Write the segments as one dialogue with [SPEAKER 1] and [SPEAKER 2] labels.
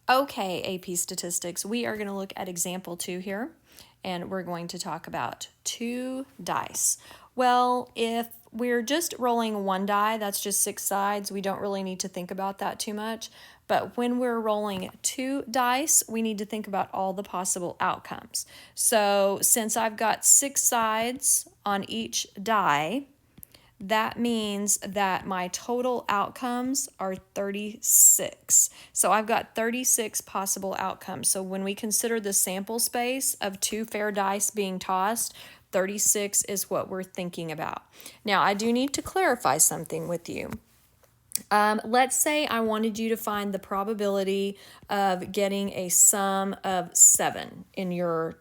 [SPEAKER 1] Okay, AP Statistics, we are going to look at example 2 here, and we're going to talk about 2 dice. Well, if we're just rolling 1 die, that's just 6 sides, we don't really need to think about that too much. But when we're rolling 2 dice, we need to think about all the possible outcomes. So since I've got 6 sides on each die, that means that my total outcomes are 36. So I've got 36 possible outcomes. So when we consider the sample space of 2 fair dice being tossed, 36 is what we're thinking about. Now, I do need to clarify something with you. Let's say I wanted you to find the probability of getting a sum of 7 in your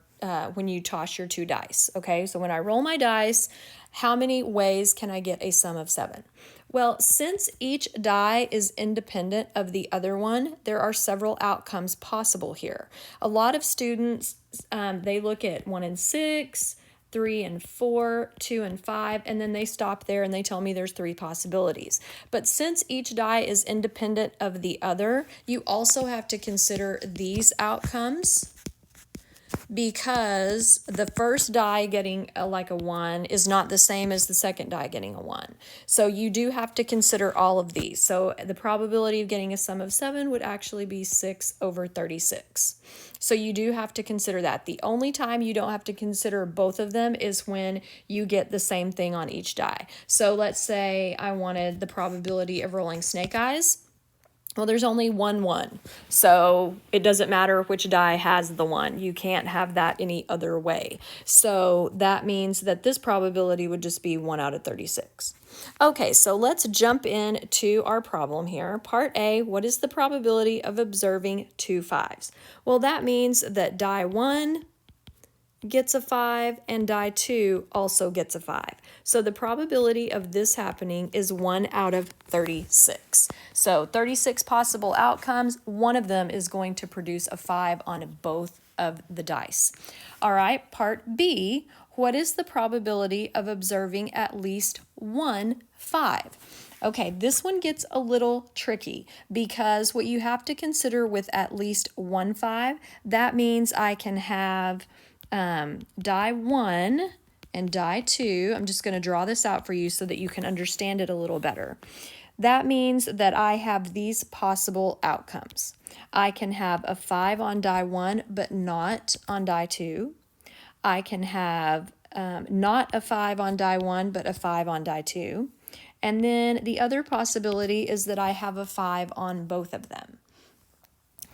[SPEAKER 1] when you toss your 2 dice. Okay, so when I roll my dice, how many ways can I get a sum of 7? Well, since each die is independent of the other one, there are several outcomes possible here. A lot of students, they look at 1 and 6, 3 and 4, 2 and 5, and then they stop there and they tell me there's 3 possibilities. But since each die is independent of the other, you also have to consider these outcomes, because the first die getting like a 1 is not the same as the second die getting a 1. So you do have to consider all of these. So the probability of getting a sum of 7 would actually be 6 over 36. So you do have to consider that. The only time you don't have to consider both of them is when you get the same thing on each die. So let's say I wanted the probability of rolling snake eyes. Well, there's only 1, so it doesn't matter which die has the 1. You can't have that any other way. So that means that this probability would just be 1 out of 36. Okay, so let's jump into our problem here. Part A, what is the probability of observing 2 5s? Well, that means that die 1 gets a 5 and die 2 also gets a 5. So the probability of this happening is 1 out of 36. So 36 possible outcomes, one of them is going to produce a 5 on both of the dice. All right, part B, what is the probability of observing at least 1 5? Okay, this one gets a little tricky because what you have to consider with at least 1 5, that means I can have die 1 and die 2. I'm just going to draw this out for you so that you can understand it a little better. That means that I have these possible outcomes. I can have a 5 on die 1 but not on die 2. I can have not a 5 on die 1 but a 5 on die 2. And then the other possibility is that I have a 5 on both of them.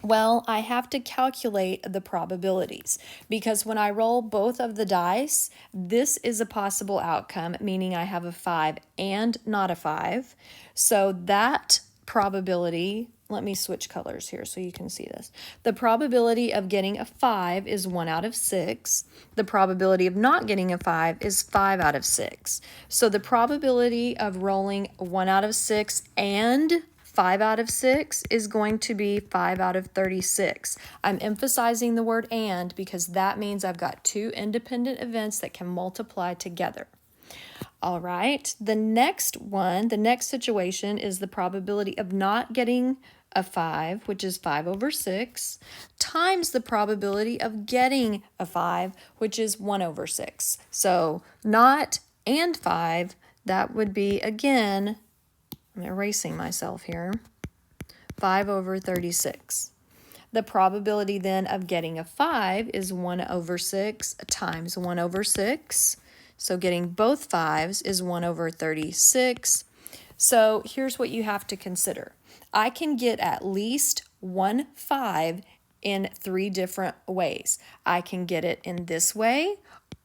[SPEAKER 1] Well, I have to calculate the probabilities because when I roll both of the dice, this is a possible outcome, meaning I have a 5 and not a 5. So that probability, let me switch colors here so you can see this. The probability of getting a 5 is 1 out of 6. The probability of not getting a 5 is 5 out of 6. So the probability of rolling 1 out of 6 and 5 out of 6 is going to be 5 out of 36. I'm emphasizing the word and because that means I've got 2 independent events that can multiply together. All right, the next situation is the probability of not getting a 5, which is 5 over 6, times the probability of getting a 5, which is 1 over 6. So not and 5, that would be, again, I'm erasing myself here, 5 over 36. The probability then of getting a 5 is 1 over 6 times 1 over 6. So getting both 5s is 1 over 36. So here's what you have to consider. I can get at least 1 5 in 3 different ways. I can get it in this way,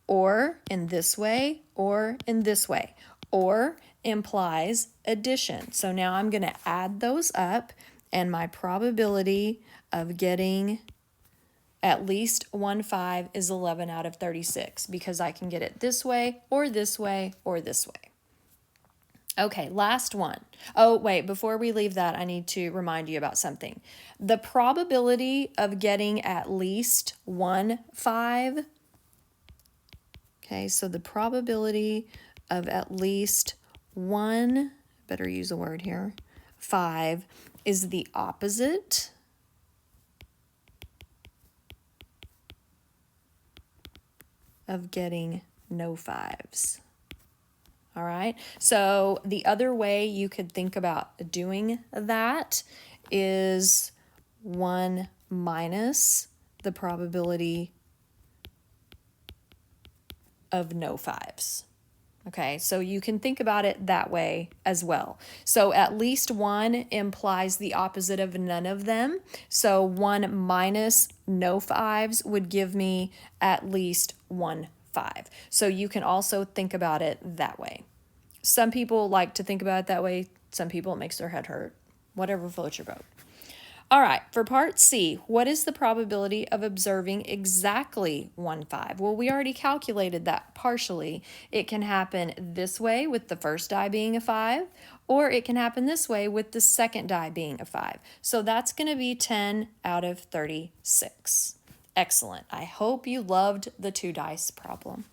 [SPEAKER 1] or in this way, or in this way, or implies addition. So now I'm going to add those up, and my probability of getting at least 1 5 is 11 out of 36 because I can get it this way, or this way, or this way. Okay, last one. Oh, wait, before we leave that, I need to remind you about something. The probability of getting at least 1 5, okay, so the probability of at least 1, better use a word here, 5 is the opposite of getting no 5s. All right, so the other way you could think about doing that is 1 minus the probability of no 5s. Okay, so you can think about it that way as well. So at least 1 implies the opposite of none of them. So 1 minus no 5s would give me at least 1 5. So you can also think about it that way. Some people like to think about it that way. Some people, it makes their head hurt. Whatever floats your boat. All right, for part C, what is the probability of observing exactly 1 5? Well, we already calculated that partially. It can happen this way with the first die being a 5, or it can happen this way with the second die being a 5. So that's going to be 10 out of 36. Excellent. I hope you loved the 2 dice problem.